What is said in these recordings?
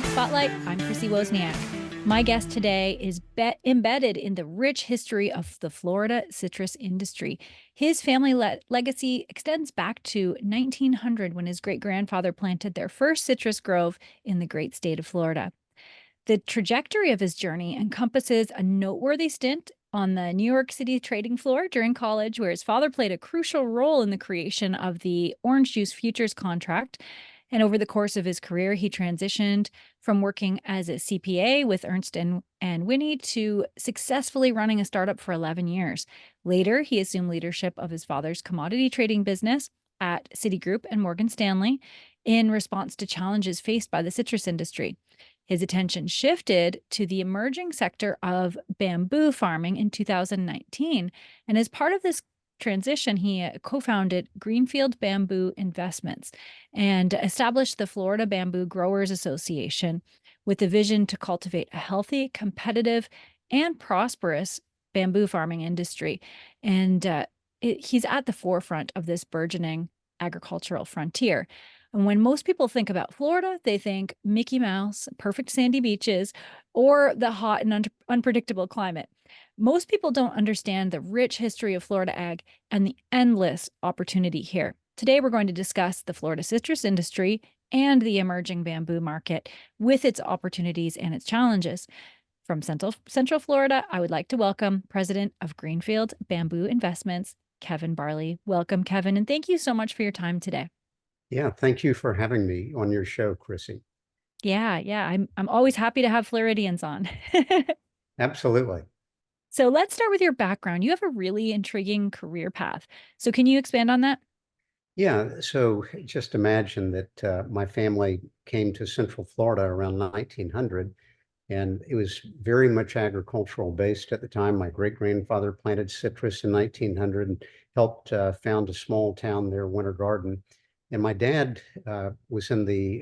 Wozniak Spotlight. I'm Chrissy Wozniak. My guest today is embedded in the rich history of the Florida citrus industry. His family legacy extends back to 1900 when his great-grandfather planted their first citrus grove in the great state of Florida. The trajectory of his journey encompasses a noteworthy stint on the New York City trading floor during college, where his father played a crucial role in the creation of the orange juice futures contract. And over the course of his career, he transitioned from working as a CPA with Ernst and Whinney to successfully running a startup for 11 years. Later, he assumed leadership of his father's commodity trading business at Citigroup and Morgan Stanley in response to challenges faced by the citrus industry. His attention shifted to the emerging sector of bamboo farming in 2019. And as part of this transition, he co-founded Greenfield Bamboo Investments and established the Florida Bamboo Growers Association with the vision to cultivate a healthy, competitive, and prosperous bamboo farming industry. And he's at the forefront of this burgeoning agricultural frontier. And when most people think about Florida, they think Mickey Mouse, perfect sandy beaches, or the hot and unpredictable climate. Most people don't understand the rich history of Florida ag and the endless opportunity here. Today, we're going to discuss the Florida citrus industry and the emerging bamboo market with its opportunities and its challenges. From Central Florida, I would like to welcome President of Greenfield Bamboo Investments, Kevin Barley. Welcome, Kevin, and thank you so much for your time today. Yeah, thank you for having me on your show, Chrissy. Yeah. I'm always happy to have Floridians on. Absolutely. So let's start with your background. You have a really intriguing career path. So can you expand on that? Yeah, so just imagine that my family came to Central Florida around 1900, and it was very much agricultural based at the time. My great-grandfather planted citrus in 1900 and helped found a small town there, Winter Garden. And my dad was in the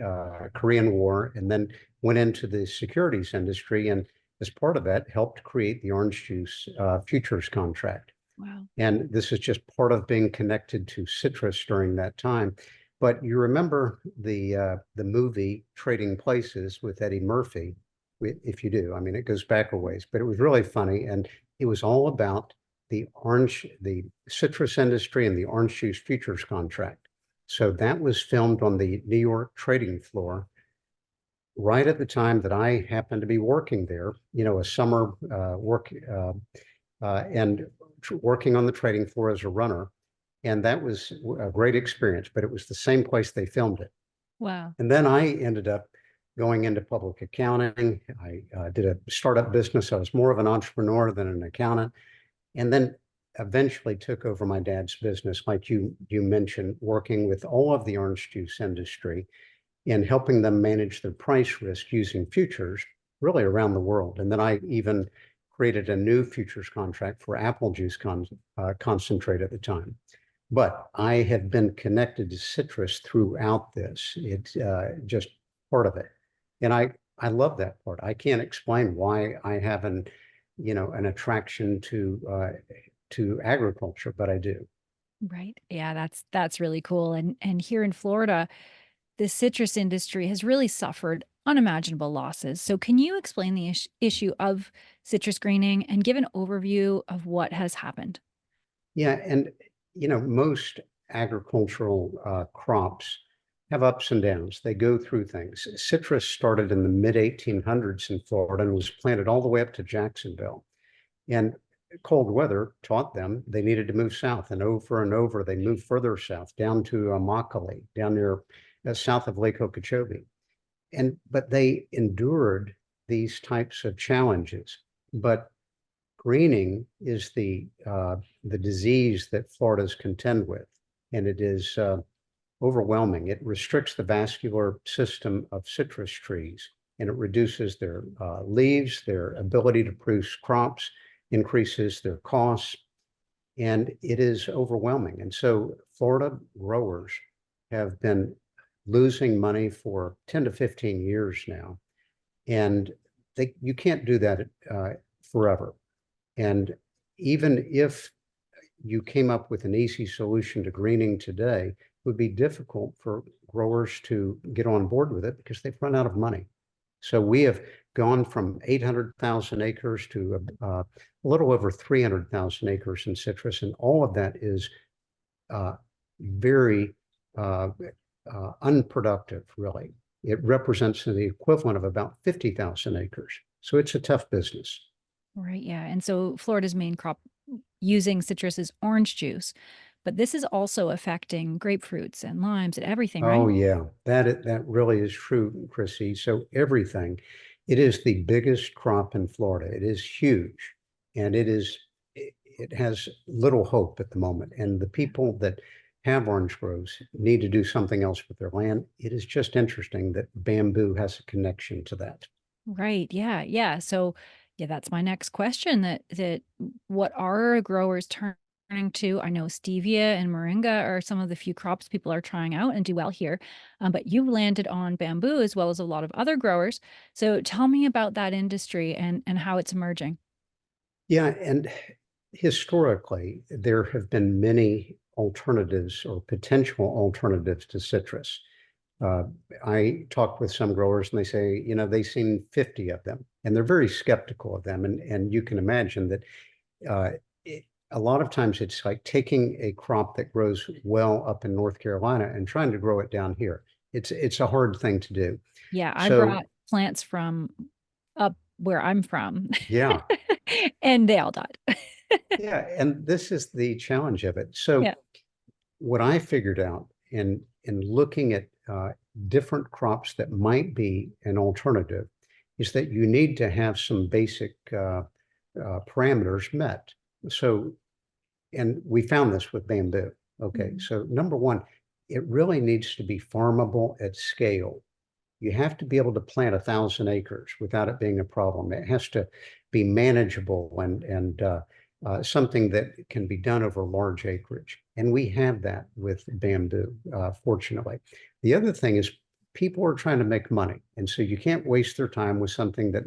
Korean War and then went into the securities industry, and as part of that, helped create the orange juice futures contract. Wow. And this is just part of being connected to citrus during that time. But you remember the movie Trading Places with Eddie Murphy, if you do. I mean, it goes back a ways, but it was really funny, and it was all about the citrus industry and the orange juice futures contract. So that was filmed on the New York trading floor right at the time that I happened to be working there, a summer work and working on the trading floor as a runner. And that was a great experience, but it was the same place they filmed it. Wow. And then I ended up going into public accounting. I did a startup business. I was more of an entrepreneur than an accountant. And then eventually took over my dad's business, like you mentioned, working with all of the orange juice industry and helping them manage their price risk using futures really around the world. And then I even created a new futures contract for apple juice concentrate at the time. But I have been connected to citrus throughout this. It's just part of it. And I love that part. I can't explain why I have an attraction to agriculture, but I do. Right. Yeah, that's really cool. And here in Florida, the citrus industry has really suffered unimaginable losses. So can you explain the issue of citrus greening and give an overview of what has happened? Yeah, and most agricultural crops have ups and downs. They go through things. Citrus started in the mid 1800s in Florida and was planted all the way up to Jacksonville. And cold weather taught them they needed to move south, and over they moved further south down to Immokalee, down near south of Lake Okeechobee. But they endured these types of challenges. But greening is the disease that Florida's contend with, and it is overwhelming. It restricts the vascular system of citrus trees, and it reduces their leaves, their ability to produce crops, increases their costs, and it is overwhelming. And so Florida growers have been losing money for 10 to 15 years now, and you can't do that forever. And even if you came up with an easy solution to greening today, it would be difficult for growers to get on board with it because they've run out of money. So we have gone from 800,000 acres to a little over 300,000 acres in citrus, and all of that is very unproductive, really. It represents the equivalent of about 50,000 acres. So it's a tough business. Right. Yeah. And so Florida's main crop using citrus is orange juice, but this is also affecting grapefruits and limes and everything, Oh right? yeah, that really is true, Chrissy. So everything, it is the biggest crop in Florida. It is huge, and it has little hope at the moment. And the people that have orange groves need to do something else with their land. It is just interesting that bamboo has a connection to that. Right. Yeah. Yeah. So, yeah, that's my next question. That what are growers turning to? I know stevia and moringa are some of the few crops people are trying out and do well here, but you've landed on bamboo as well as a lot of other growers. So, tell me about that industry and how it's emerging. Yeah, and historically, there have been many alternatives or potential alternatives to citrus. Uh, I talk with some growers and they say, they've seen 50 of them, and they're very skeptical of them. And you can imagine that uh, it, a lot of times it's like taking a crop that grows well up in North Carolina and trying to grow it down here. It's a hard thing to do. Yeah, I So brought plants from up where I'm from, yeah, and they all died. yeah, and this is the challenge of it. So Yeah. what I figured out in looking at different crops that might be an alternative is that you need to have some basic parameters met. So, and we found this with bamboo. Okay, Mhm. so number one, it really needs to be farmable at scale. You have to be able to plant 1,000 acres without it being a problem. It has to be manageable and something that can be done over large acreage. And we have that with bamboo, fortunately. The other thing is people are trying to make money. And so you can't waste their time with something that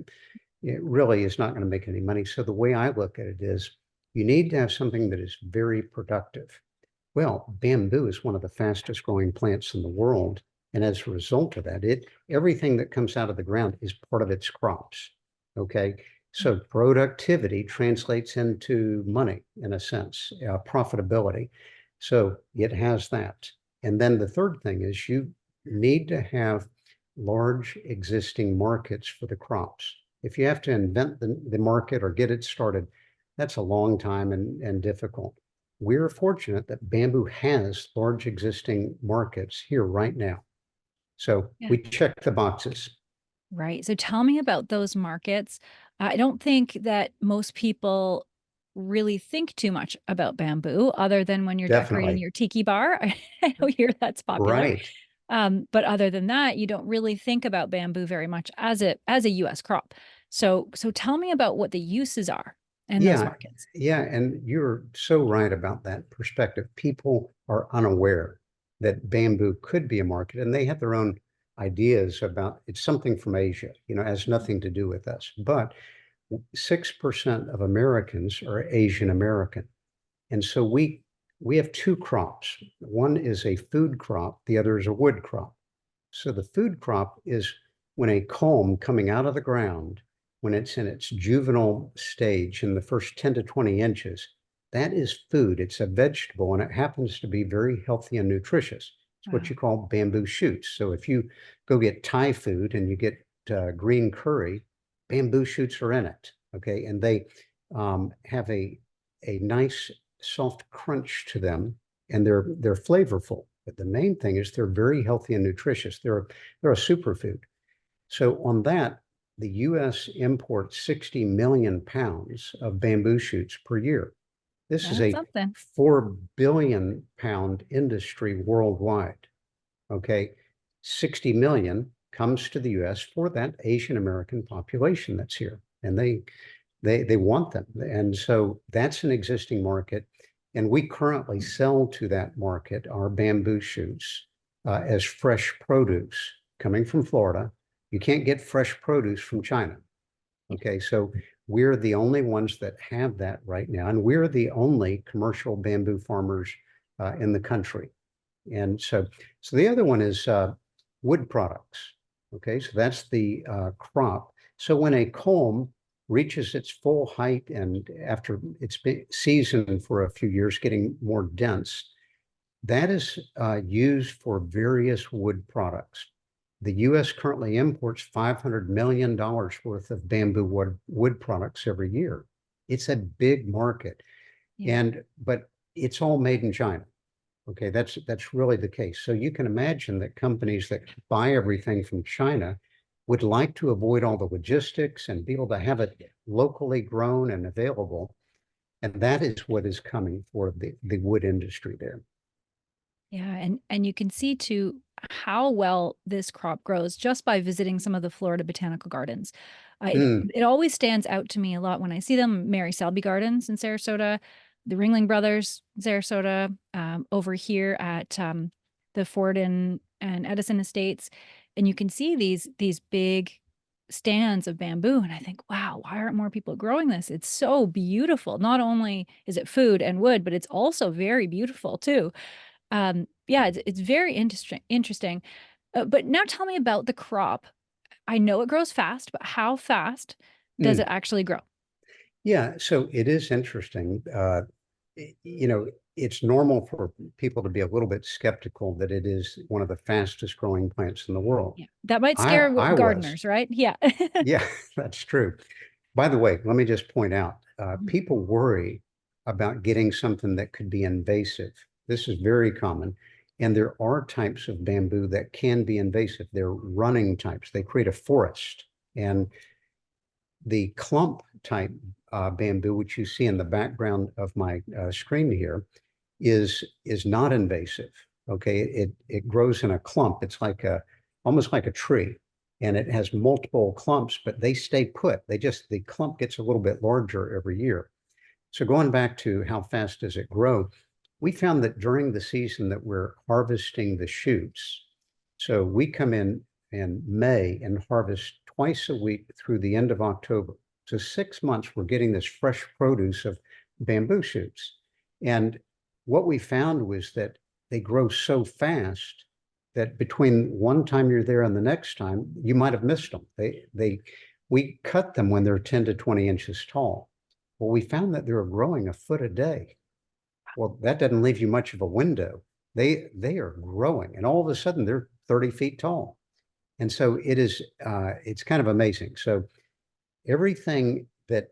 it really is not going to make any money. So the way I look at it is you need to have something that is very productive. Well, bamboo is one of the fastest growing plants in the world. And as a result of that, everything that comes out of the ground is part of its crops. Okay. So productivity translates into money in a sense, profitability. So it has that. And then the third thing is you need to have large existing markets for the crops. If you have to invent the market or get it started, that's a long time and difficult. We're fortunate that bamboo has large existing markets here right now. So Yeah. we check the boxes. Right. So tell me about those markets. I don't think that most people really think too much about bamboo other than when you're decorating Definitely. your tiki bar. I know here that's popular. Right. But other than that, you don't really think about bamboo very much as a US crop. So tell me about what the uses are in those Yeah. markets. Yeah. And you're so right about that perspective. People are unaware that bamboo could be a market and they have their own ideas about it's something from Asia, has nothing to do with us. But 6% of Americans are Asian American. And so we have two crops. One is a food crop, the other is a wood crop. So the food crop is when a culm coming out of the ground, when it's in its juvenile stage in the first 10 to 20 inches, that is food. It's a vegetable and it happens to be very healthy and nutritious. It's what Wow. you call bamboo shoots. So if you go get Thai food and you get green curry, bamboo shoots are in it. Okay. And they have a nice soft crunch to them and they're flavorful. But the main thing is they're very healthy and nutritious. They're a superfood. So on that, the U.S. imports 60 million pounds of bamboo shoots per year. This is That's a something. 4 billion pound industry worldwide. Okay. 60 million comes to the US for that Asian American population that's here. And they want them. And so that's an existing market. And we currently sell to that market our bamboo shoots as fresh produce coming from Florida. You can't get fresh produce from China. Okay, so we're the only ones that have that right now, and we're the only commercial bamboo farmers in the country. And so the other one is wood products. Okay, so that's the crop. So when a culm reaches its full height and after it's been seasoned for a few years, getting more dense, that is used for various wood products. The US currently imports $500 million worth of bamboo wood products every year. It's a big market. Yeah. But it's all made in China. Okay, that's really the case. So you can imagine that companies that buy everything from China would like to avoid all the logistics and be able to have it locally grown and available. And that is what is coming for the wood industry there. Yeah, and you can see too how well this crop grows just by visiting some of the Florida botanical gardens. Mm, It always stands out to me a lot when I see them. Mary Selby Gardens in Sarasota, the Ringling Brothers in Sarasota, over here at the Ford and Edison Estates, and you can see these big stands of bamboo, and I think, wow, why aren't more people growing this? It's so beautiful. Not only is it food and wood, but it's also very beautiful too. Yeah, it's very interesting. But now tell me about the crop. I know it grows fast, but how fast does it mm. actually grow? Yeah, so it is interesting. You know, it's normal for people to be a little bit skeptical that it is one of the fastest growing plants in the world. Yeah, that might I scare I was. gardeners, right? Yeah. Yeah, that's true. By the way, let me just point out, Mhm. people worry about getting something that could be invasive. This is very common. And there are types of bamboo that can be invasive. They're running types. They create a forest. And the clump type bamboo, which you see in the background of my screen here, is not invasive. Okay, it grows in a clump. It's like a almost like a tree, and it has multiple clumps, but they stay put. The clump gets a little bit larger every year. So going back to how fast does it grow, we found that during the season that we're harvesting the shoots, so we come in May and harvest twice a week through the end of October. So 6 months, we're getting this fresh produce of bamboo shoots. And what we found was that they grow so fast that between one time you're there and the next time, you might have missed them. We cut them when they're 10 to 20 inches tall. Well, we found that they were growing a foot a day. Well, that doesn't leave you much of a window. They are growing, and all of a sudden they're 30 feet tall. And so it's kind of amazing. So everything that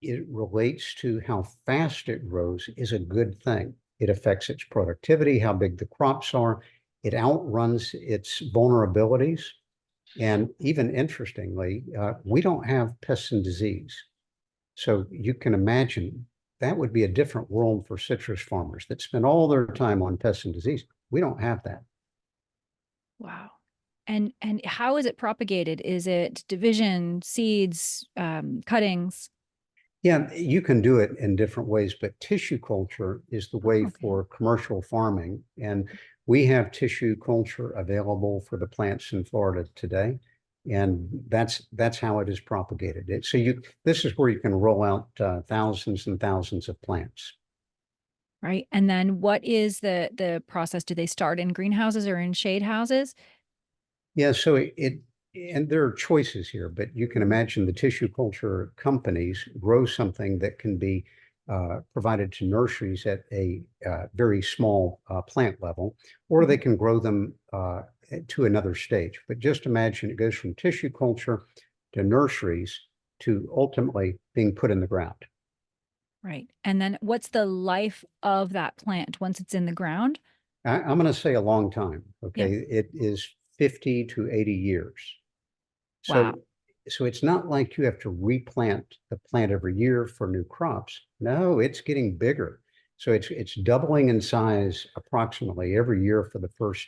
it relates to how fast it grows is a good thing. It affects its productivity, how big the crops are. It outruns its vulnerabilities. And even interestingly, we don't have pests and disease. So you can imagine that would be a different world for citrus farmers that spend all their time on pests and disease. We don't have that. Wow. And how is it propagated? Is it division, seeds, cuttings? Yeah, you can do it in different ways, but tissue culture is the way Oh, okay. for commercial farming. And we have tissue culture available for the plants in Florida today. And that's how it is propagated. This is where you can roll out thousands and thousands of plants. Right. And then what is the process? Do they start in greenhouses or in shade houses? Yeah, so and there are choices here, but you can imagine the tissue culture companies grow something that can be provided to nurseries at a very small plant level, or they Mhm. can grow them to another stage. But just imagine it goes from tissue culture to nurseries to ultimately being put in the ground. Right. And then what's the life of that plant once it's in the ground? I'm going to say a long time. Yeah. Okay, it is 50 to 80 years. Wow. So, so it's not like you have to replant the plant every year for new crops. No, it's getting bigger. So it's doubling in size approximately every year for the first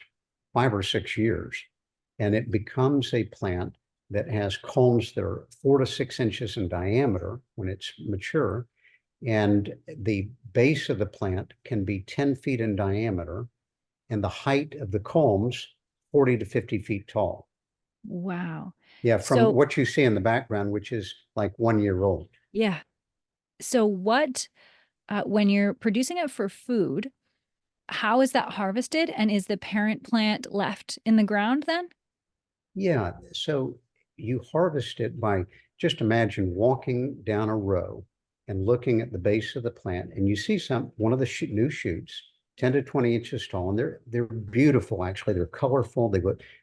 5 or 6 years. And it becomes a plant that has culms that are 4 to 6 inches in diameter when it's mature. And the base of the plant can be 10 feet in diameter, and the height of the culms 40 to 50 feet tall. Wow. Yeah, from So, what you see in the background, which is like 1 year old. yeah. So what when you're producing it for food, how is that harvested? And is the parent plant left in the ground then? Yeah, so you harvest it by just imagine walking down a row and looking at the base of the plant, and you see one of the new shoots, 10 to 20 inches tall, and they're beautiful actually. They're colorful.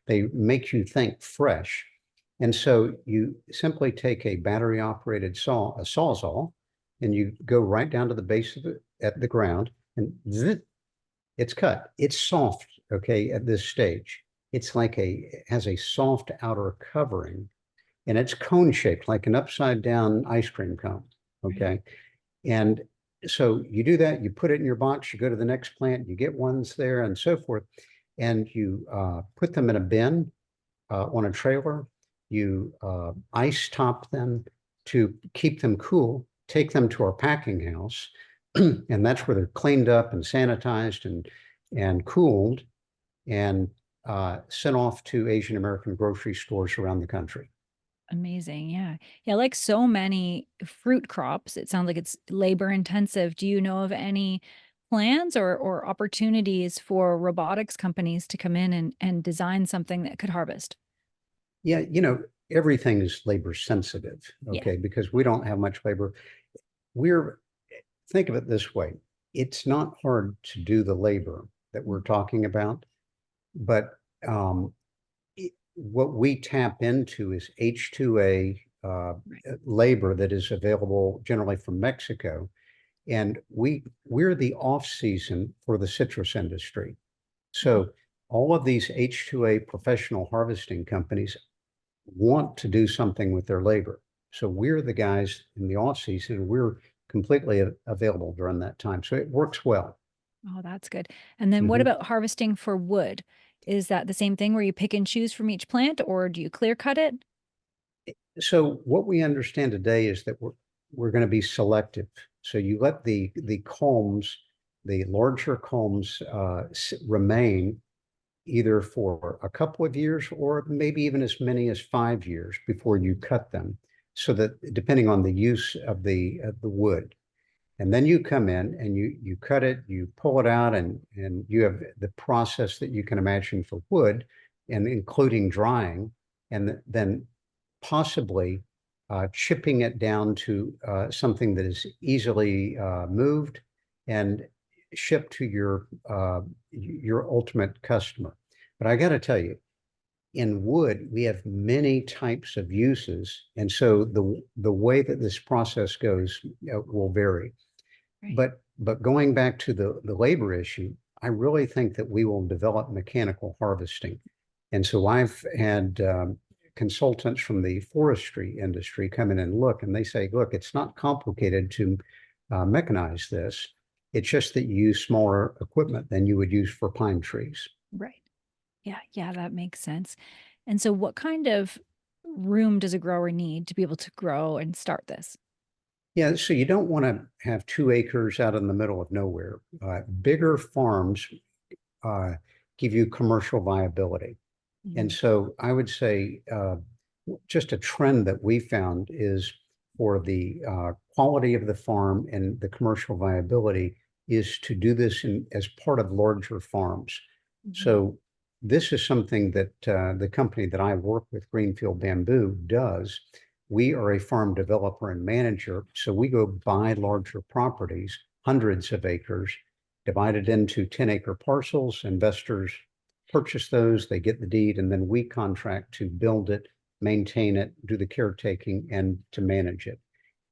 They make you think fresh. And so you simply take a battery operated a sawzall, and you go right down to the base of at the ground, and zip, it's cut. It's soft, okay, at this stage. It's like it has a soft outer covering, and it's cone shaped, like an upside down ice cream cone, Right. okay? And so you do that, you put it in your box, you go to the next plant, you get ones there and so forth, and you put them in a bin on a trailer. You ice top them to keep them cool, take them to our packing house, and that's where they're cleaned up and sanitized and cooled and sent off to Asian American grocery stores around the country. Amazing. Yeah. Yeah. Like so many fruit crops, it sounds like it's labor intensive. Do you know of any plans or opportunities for robotics companies to come in and design something that could harvest? Yeah, everything is labor sensitive, Yeah. okay, because we don't have much labor. We're Think of it this way. It's not hard to do the labor that we're talking about, but what we tap into is H2A Right. labor that is available generally from Mexico. And we're the off season for the citrus industry. Mhm. So all of these H2A professional harvesting companies want to do something with their labor. So we're the guys in the off season. We're completely available during that time. So it works well. Oh, that's good. And then what Mhm. about harvesting for wood? Is that the same thing where you pick and choose from each plant, or do you clear cut it? So what we understand today is that we're going to be selective. So you let the culms, the larger culms, remain either for a couple of years or maybe even as many as 5 years before you cut them. So that depending on the use of the wood, and then you come in and you cut it, you pull it out, and you have the process that you can imagine for wood, and including drying, and then possibly chipping it down to something that is easily moved and shipped to your ultimate customer. But I got to tell you, in wood, we have many types of uses, and so the way that this process goes will vary. Right. But going back to the labor issue, I really think that we will develop mechanical harvesting. And so I've had consultants from the forestry industry come in and look, and they say, look, it's not complicated to mechanize this. It's just that you use smaller equipment than you would use for pine trees. Right. Yeah. Yeah. That makes sense. And so, what kind of room does a grower need to be able to grow and start this? Yeah, so you don't want to have 2 acres out in the middle of nowhere. Bigger farms uh, give you commercial viability. And Mhm. so I would say just a trend that we found is for the quality of the farm and the commercial viability is to do this as part of larger farms. Mhm. So this is something that the company that I work with, Greenfield Bamboo, does. We are a farm developer and manager, so we go buy larger properties, hundreds of acres, divided into 10-acre parcels. Investors purchase those, they get the deed, and then we contract to build it, maintain it, do the caretaking, and to manage it.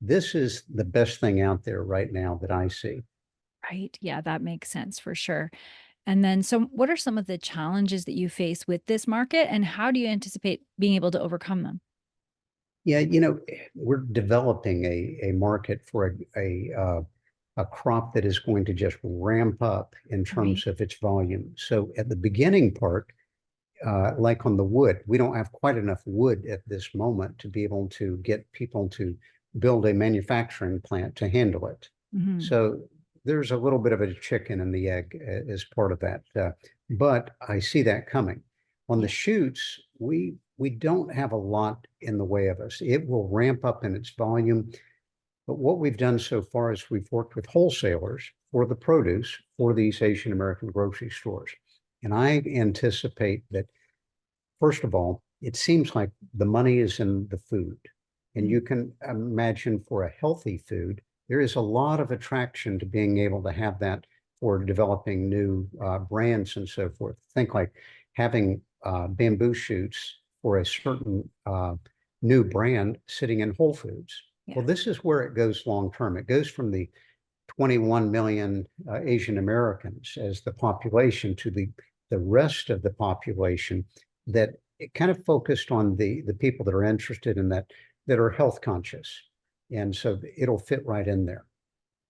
This is the best thing out there right now that I see. Right. Yeah, that makes sense for sure. And then, so what are some of the challenges that you face with this market, and how do you anticipate being able to overcome them? Yeah, we're developing a market for a crop that is going to just ramp up in Right. terms of its volume. So at the beginning part, like on the wood, we don't have quite enough wood at this moment to be able to get people to build a manufacturing plant to handle it. Mhm. So there's a little bit of a chicken and the egg as part of that. But I see that coming. On the Yeah. shoots, we don't have a lot in the way of us. It will ramp up in its volume. But what we've done so far is we've worked with wholesalers for the produce for these Asian American grocery stores. And I anticipate that, first of all, it seems like the money is in the food. And Mm. you can imagine for a healthy food, there is a lot of attraction to being able to have that for developing new brands and so forth. Think like having bamboo shoots for a certain new brand sitting in Whole Foods. Yeah. Well, this is where it goes long term. It goes from the 21 million Asian Americans as the population to the rest of the population, that it kind of focused on the people that are interested in that, that are health conscious. And so it'll fit right in there.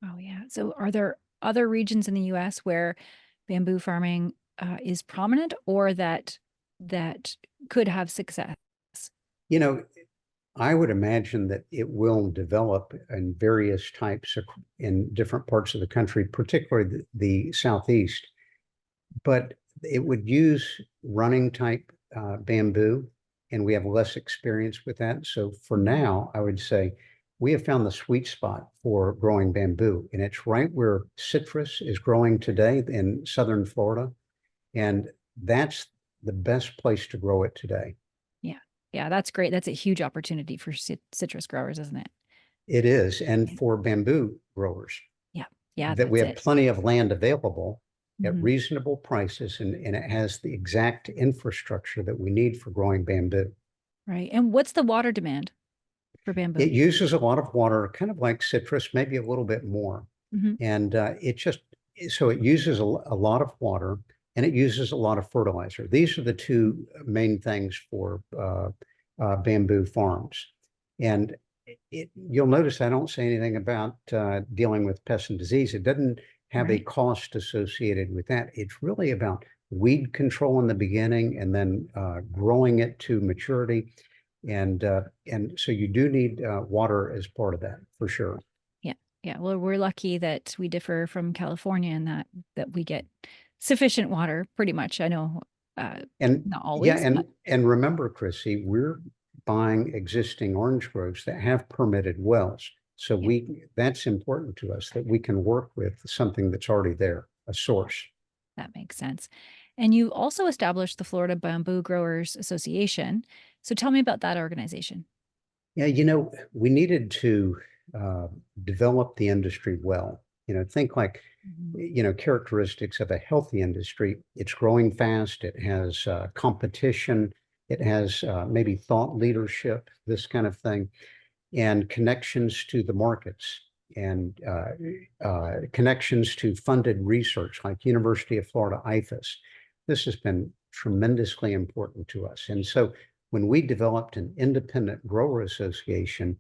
Oh, yeah. So are there other regions in the US where bamboo farming is prominent or that could have success? You know, I would imagine that it will develop in various types in different parts of the country, particularly the Southeast, but it would use running type bamboo, and we have less experience with that. So for now, I would say we have found the sweet spot for growing bamboo, and it's right where citrus is growing today in southern Florida, and that's the best place to grow it today. Yeah. Yeah, that's great. That's a huge opportunity for citrus growers, isn't it? It is, and Yeah. for bamboo growers, Yeah. Yeah, that we that's have it. plenty of land available at Mhm. reasonable prices, and it has the exact infrastructure that we need for growing bamboo. Right. And what's the water demand for It bamboo? uses a lot of water, kind of like citrus, maybe a little bit more. Mhm. And it just, so it uses a lot of water, and it uses a lot of fertilizer. These are the two main things for bamboo farms. And you'll notice I don't say anything about dealing with pests and disease. It doesn't have a Right. cost associated with that. It's really about weed control in the beginning, and then growing it to maturity. And so you do need water as part of that for sure. Yeah. Yeah. Well, we're lucky that we differ from California in that we get sufficient water pretty much. I know And not yeah, always, but and remember, Chrissy, we're buying existing orange groves that have permitted wells. So yeah. that's important to us, that we can work with something that's already there, a source. That makes sense. And you also established the Florida Bamboo Growers Association. So tell me about that organization. Yeah, we needed to uh, develop the industry well. Think like, Mhm. characteristics of a healthy industry. It's growing fast. It has competition. It has maybe thought leadership, this kind of thing, and connections to the markets, and connections to funded research like University of Florida IFAS. This has been tremendously important to us. And so when we developed an independent grower association,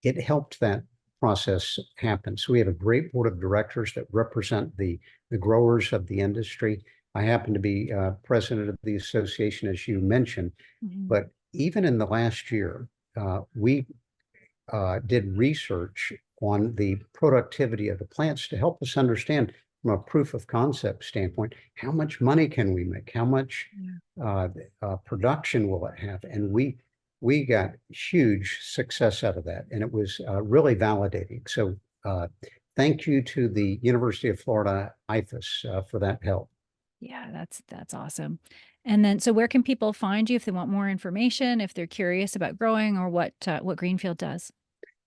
it helped that process happen. So we have a great board of directors that represent the growers of the industry. I happen to be president of the association, as you mentioned, Mhm. but even in the last year, we did research on the productivity of the plants to help us understand from a proof of concept standpoint, how much money can we make? How much Yeah. production will it have? And we got huge success out of that, and it was really validating. So thank you to the University of Florida IFAS for that help. Yeah, that's awesome. And then, so where can people find you if they want more information, if they're curious about growing or what Greenfield does?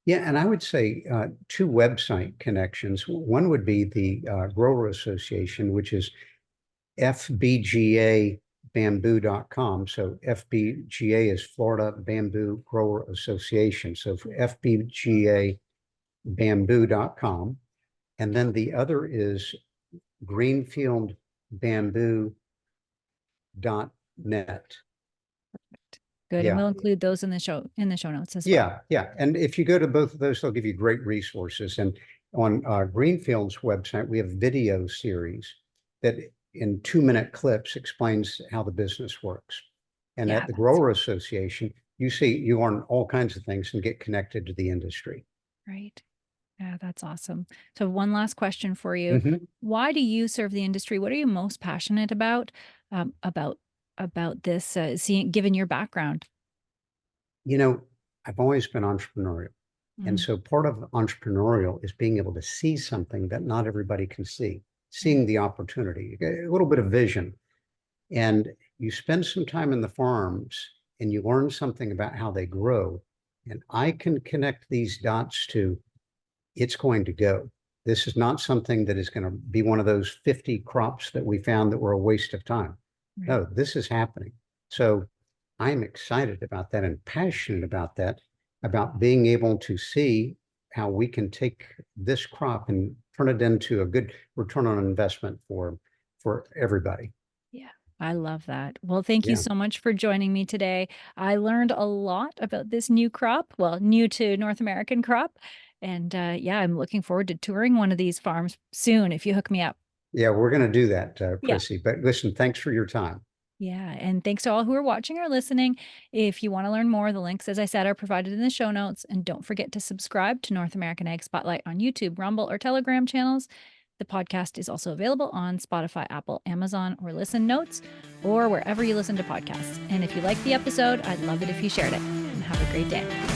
Yeah, and I would say two website connections. One would be the Grower Association, which is fbgabamboo.com. So FBGA is Florida Bamboo Grower Association. So for fbgabamboo.com. And then the other is greenfieldbamboo.net. Good. And Yeah. we'll include those in the show notes as well. Yeah. And if you go to both of those, they'll give you great resources. And on Greenfield's website, we have video series that in 2-minute clips explains how the business works. And Yeah, at the that's Grower Association, you learn all kinds of things and get connected to the industry. right. Yeah, that's awesome. So one last question for you. Mhm. Why do you serve the industry? What are you most passionate about um, about about this seeing given your background? You know, I've always been entrepreneurial. And Mm, so part of entrepreneurial is being able to see something that not everybody can see, right. seeing the opportunity, a little bit of vision. And you spend some time in the farms, and you learn something about how they grow. And I can connect these dots to it's going to go. This is not something that is going to be one of those 50 crops that we found that were a waste of time. Right. No, this is happening. So I'm excited about that and passionate about that, about being able to see how we can take this crop and turn it into a good return on investment for everybody. Yeah, I love that. Well, thank you Yeah. so much for joining me today. I learned a lot about this new crop, well, new to North American crop. And yeah, I'm looking forward to touring one of these farms soon if you hook me up. Yeah, we're going to do that, Yeah. Chrissy. But listen, thanks for your time. Yeah. And thanks to all who are watching or listening. If you want to learn more, the links, as I said, are provided in the show notes. And don't forget to subscribe to North American Ag Spotlight on YouTube, Rumble, or Telegram channels. The podcast is also available on Spotify, Apple, Amazon, or Listen Notes, or wherever you listen to podcasts. And if you liked the episode, I'd love it if you shared it. And have a great day.